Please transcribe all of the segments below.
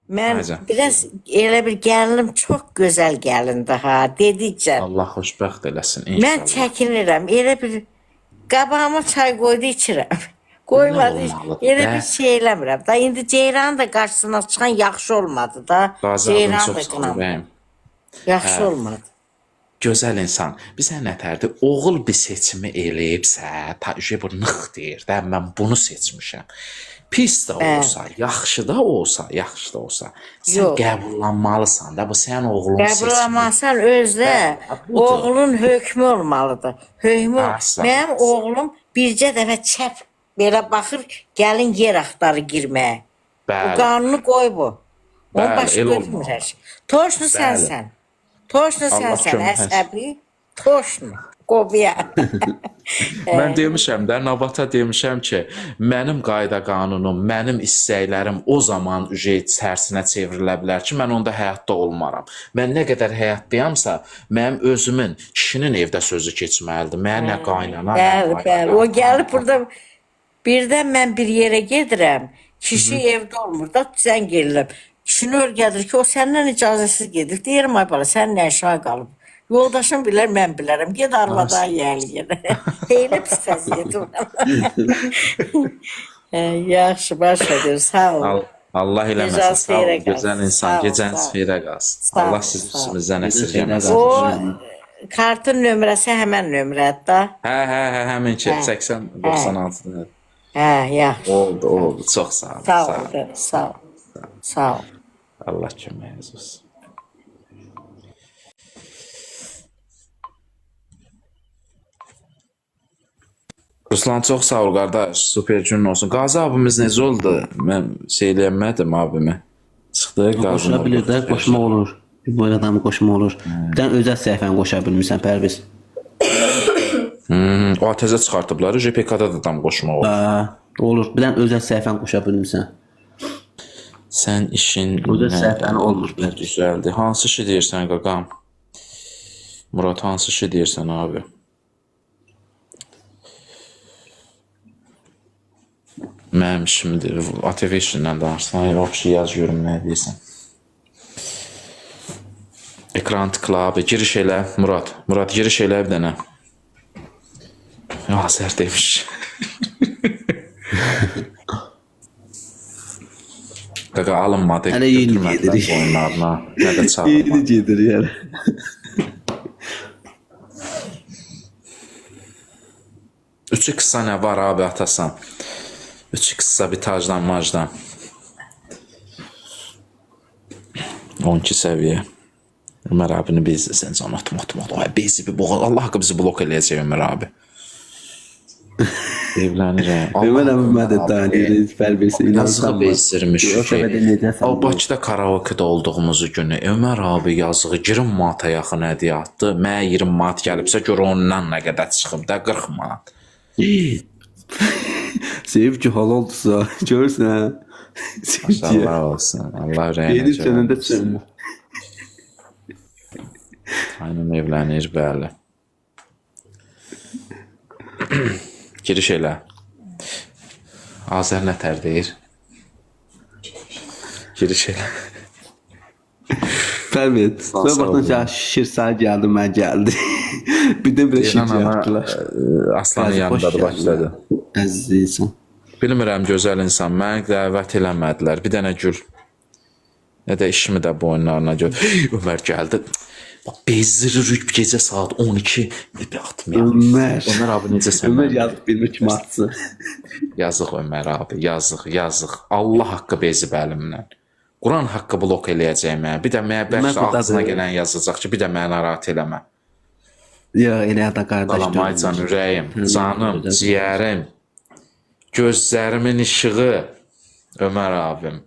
Mən Aycan. biraz elə bir gəlinim çox gözəl gəlindi ha, dedikcə. Allah xoşbəxt eləsin Mən inşallah. çəkinirəm, elə bir qabağıma çay qoydu içirəm. Elə Qoymadı, olmalıdır elə da. bir şey eləmirəm. Da indi Ceyranın da qarşısına çıxan yaxşı olmadı da. Qazi abim Ceyran çox da sağ ol qınam. bəyim. Yaxşı olmadı. Gözəl insan. Bizə nətərdir? Oğul bir seçimi eləyibsə, ta bu nıx deyir də, mən bunu seçmişəm. Pis də olsa, yaxşı da olsa, yaxşı da olsa, sən Yox. qəbullanmalısan da, bu sənin oğlun seçimi. Qəbullanmasan özdə budur. oğlun hökmü olmalıdır. Hökmü. Aslan. Mənim oğlum bircə dəfə çəp belə baxır, gəlin yer axtarı girməyə. Bu Bəli. qanunu qoy bu. Onun Bəli, başı elə görmür olmalı. hər şey. Toşnu Bəli. sənsən. Toşnu Allah sənsən, kömək əsəbi. Toşnu. Qobiya. Mən demişəm də, Navata demişəm ki, mənim qayda qanunum, mənim istəklərim o zaman tərsinə çevrilə bilər ki, mən onda həyatda olmaram. Mən nə qədər həyatdayamsa, mənim özümün, kişinin evdə sözü keçməlidir. Mənə nə qaynana, nə Bəli, qaynana. bəli. O gəlib burada birdən mən bir yerə gedirəm. Kişi evdə olmur da zəng edirəm. Kişini örgədir ki, o səndən icazəsiz gedir. Deyirəm ay bala, sən nə aşağı qalıb? Yoldaşım bilər, mən bilərəm. Ged arvadan yəli yenə. Elə pis vəziyyəti var. Yaxşı, başa ver. Sağ ol. Allah eləməsin. Gecən Sağ ol, xeyrə gözəl qalsın. insan. Sağ ol, Gecəniz sağ ol. xeyrə qalsın. Sağ ol, Allah sizi sağ ol. üstümüzdən Gecən əsirgəməsin. xeyrə O qalsın. kartın nömrəsi həmən nömrədir da. Hə, həmin ki, 80 96. Hə, yaxşı. Oldu. Çox sağ ol. Sağ ol. Sağ ol. Sağ ol. Allah köməyiniz olsun. Ruslan çox sağ ol qardaş. Super gün olsun. Qazi abimiz necə oldu? Mən şey eləyəmədim abimi. Çıxdı Qoşula Qazi. bilir də, qoşmaq olur. Bir boy adamı qoşmaq olur. Bir dənə özəl səhifəni qoşa bilmirsən Pərviz. O təzə çıxartıblar. JPK-da da tam qoşmaq olur. Olur. Bir dənə özəl səhifəni qoşa bilmirsən. Sən işin Özəl səhifəni olmur Pərviz. düzəldi. Hansı işi deyirsən qaqam? Murat hansı işi deyirsən abi? Mənim işimdir. ATV işindən danışsan, yox şey yaz görüm nə deyirsən. Ekran tıkla abi. Giriş elə Murat. Murat giriş elə bir dənə. Azər demiş. Qaqa alınmadı. Hələ yeni götürmədilər gedirik. oyunlarına. Nə də çağırmadı. gedir yəni. Üçü qısa nə var abi atasan? Üçü qısa bir tacdan macdan. 12 səviyyə. Ömər abini bezdirsən can atma. Ay bezi bir boğaz. Allah haqqı bizi blok eləyəcək Ömər abi. Evlənirəm. Ömər abi mən də tanıyırız Pərviz. Yazığı bezdirmiş O ki. səbəbdə necəsən? O Bakıda karaoke'da olduğumuzu günü Ömər abi yazığı 20 manata yaxın hədiyyə atdı. Mənə 20 manat gəlibsə gör ondan nə qədər çıxıb da 40 manat. Sevib ki hal oldusa. Görürsən. Allah olsun. Allah rəhmət Yeni sənəndə çönmür. Aynen evlənir, bəli. Giriş elə. Azər nətər deyir? Giriş elə. Pərviz. Sonra baxdın ki, şir sağ gəldi, mən gəldi. Birdən bir şir yaptılar. Aslanın yanındadır, başladı. Əziz insan. Bilmirəm, gözəl insan. Məni dəvət eləmədilər. Bir dənə gül. Nə də işimi də boyunlarına gör. Ömər gəldi. Bax, bezdirir gecə saat 12. Bir atmayalım. Ömər abi necəsən? Ömər yazıq bilmir kimi atsın. Yazıq Ömər abi, yazıq. Allah haqqı bezib əlimdən. Quran haqqı blok eləyəcək mənə. Bir də mənə bəlkə ağzına gələn yazacaq ki, bir də mənə narahat eləmə. Ya, elə da qardaş. Salamay can ürəyim, canım, ciyərim, gözlərimin işığı, Ömər abim.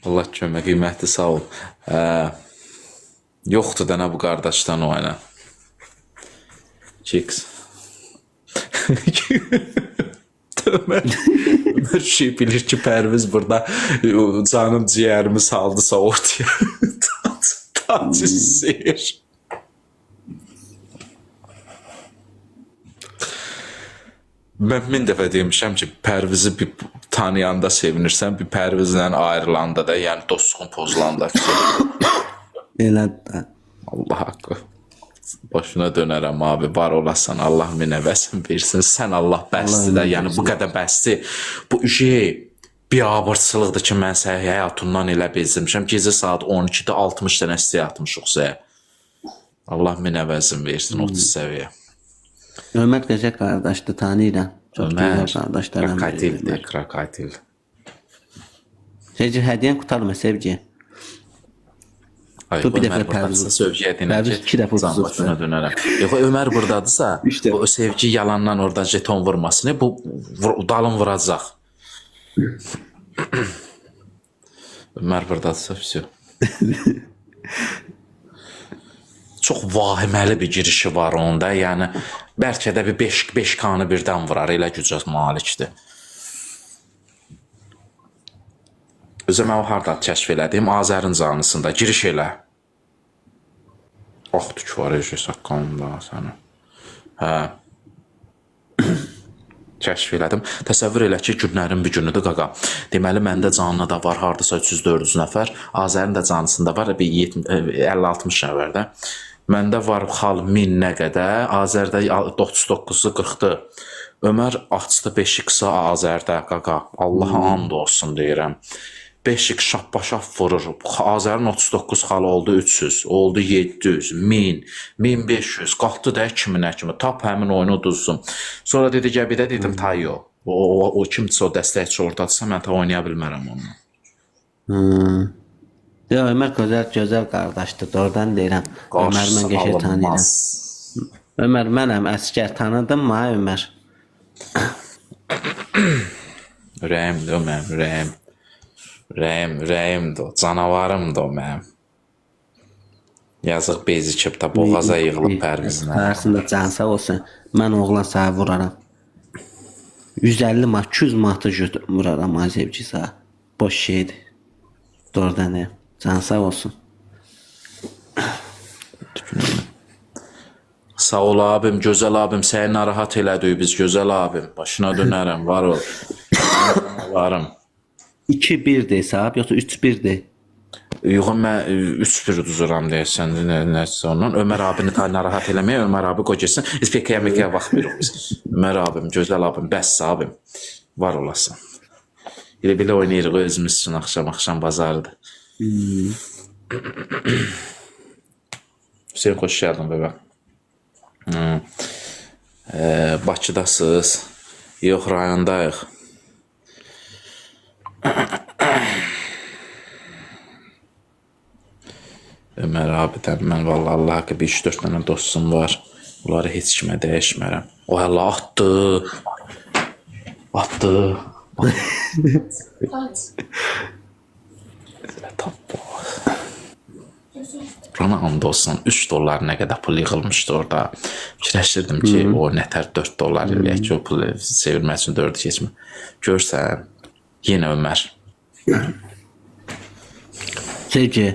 Allah kömək, qiymətli sağ ol. Yoxdur da nə bu qardaşdan o ana. Kiks. Ömər şey bilir ki, Pərviz burada canım ciyərimi saldısa ortaya. Tacı seyir. Mən min dəfə demişəm ki, Pərvizi bir tanıyanda sevinirsən, bir Pərvizlə ayrılanda da, yəni dostluğun pozulanda ki, Elədir. Allah haqqı. Başına dönərəm abi, var olasan, Allah minəvəsin versin, sən Allah bəsdir də, yəni bu qədər bəsdir. Bu şey biabırçılıqdır ki, mən səni həyatımdan elə bezdirmişəm. Gecə saat 12-də 60 dənə istəyə atmışıq sənə. Allah minəvəsin versin 30 səviyyə. Ömər Qəzək qardaşdır, tanıyıram. Çox Ömər, gözəl qardaşlarım. krokodildir, krokodil. Sevgi, hədiyyən qutarma Sevgi. Ay, Dur, bir Ömər dəfə buradadırsa sevgiyə Pərviz deyinəm iki dəfə ki, can uzatdı. başına dönərəm. Yox, Ömər buradadırsa, Üç dəfə. o sevgi yalandan orada jeton vurmasını, bu dalın vuracaq. Ömər buradadırsa, vəsə. Çox vahiməli bir girişi var onda, yəni bəlkə də bir 5 kanı birdən vurar, elə gücə malikdir. Özə mən o harada kəşf elədim, Azərin canlısında giriş elə. Ah, tük var, eşək saqqalında səni. Hə. Kəşf elədim. Təsəvvür elə ki, günlərin bir günüdür qaqa. Deməli, məndə canlı da var, hardasa 300-400 nəfər. Azərin də canlısında var, bir 50-60 nəfər də. Məndə var xal 1000 nə qədər, Azərdə 39-u 40-dır. Ömər açdı 5x-i Azərdə qaqa. Allaha and olsun deyirəm. 5x şappa-şap vurur. Azərin 39 xalı oldu 300, oldu 700, 1000, 1500, qalxdı da 2000-ə kimi. Tap həmin oyunu uduzsun. Sonra dedi ki, bir də dedim, Tayo. O kimsə o dəstəkçi ortadırsa, mən ta oynaya bilmərəm onunla. Ya Ömər gözəl qardaşdır, oradan deyirəm. Ömər mən qəşəng tanıyıram. Ömər mənəm əsgər, tanıdın mı Ömər? Ürəyimdir o mənim, ürəyim. Ürəyimdir o, canavarımdır o mənim. Yazıq bezikib də boğaza yığılıb Pərvizinə. Arasında can sağ olsun, mən oğlan sağ vuraram. 150 manat, 200 manatı vuraram ay Sevgi sağ. Boş şeydir. Doğrudan deyim. Can sağ olsun. Sağ ol abim, gözəl abim, səni narahat elədik biz, gözəl abim. Başına dönərəm, var ol. Varım. 2-1 hesab, yoxsa 3-1-dir? Yox, mən 3-1 uduzuram deyəsən, nəsə ondan. Ömər abini narahat eləməyə, Ömər abi qoy getsin. Biz PKM-ə baxmırıq biz. Ömər abim, gözəl abim, bəs abim. Var olasın. Elə-belə oynayırıq özümüz üçün axşam bazarıdır. Hüseyin, xoş gəldin bəbə. Bakıdasınız. Yox, rayondayıq. Ömər abidən mən vallahi Allah haqqı 3-4 dənə dostum var. Bunları heç kimə dəyişmərəm. O hələ atdı. Bana and olsun 3 dollar nə qədər pul yığılmışdı orada. Fikirləşdirdim ki, o nətər 4 dollar eləyək ki, o pulu çevirmək üçün 4-ü keçmə. Görsən, yenə Ömər. Sevgi,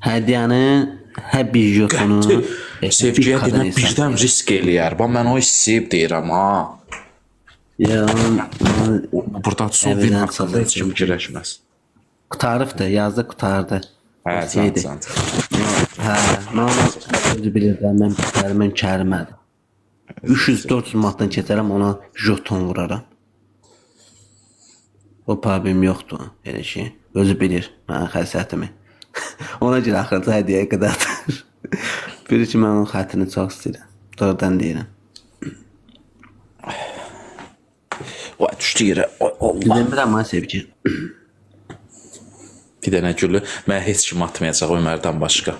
hədiyyənin hər bir yotunu Sevgiyə deyirəm, birdən risk eləyər. Mən o istəyib deyirəm, ha. Burada Sovin haqqında heç kim fikirləşməz. Qutarıbdır, yazdı qutardı. Hə, can. Hə, normal özü bilirəm, mən bitərimən kərimədir. 300-400 manatdan keçərəm, ona joton vuraram. O problemim yoxdur, elə şey. Özü bilir mənim xəsətimi. Ona görə axırda hədiyyəyə qədərdir. Bilir ki, mən onun xətrini çox istəyirəm. Doğrudan deyirəm. Vay, düşdü yerə. Allah. Demirəm mən Sevgi. Bir dənə gülü. Mən heç kim atmayacaq Ömərdən başqa.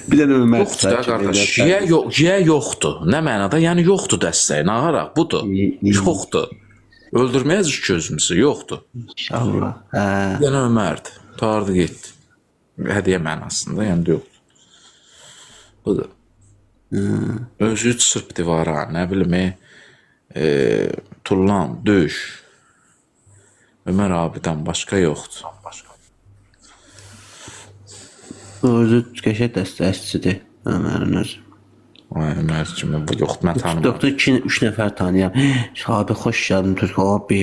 Bir dənə Ömər Yoxdur da qardaş. Giyə yoxdur. Nə mənada? Yəni yoxdur dəstəyi. Nağaraq budur. Yoxdur. Öldürməyəcək ki özümüzü. Yoxdur. İnşallah. Hə. Bir dənə Ömərdir. Tardı getdi. Hədiyyə mənasında. Yəni yoxdur. Budur. Özü sırp divara. Nə bilim, tullan, düş. Ömər abidən başqa yoxdur. O özü qəşəng dəstəkçidir Ömərin özü. Ay, Ömər kimi bu yox, mən tanımıram. TikTokda 2-3 nəfər tanıyıram. Abi xoş gəldin Türk abi.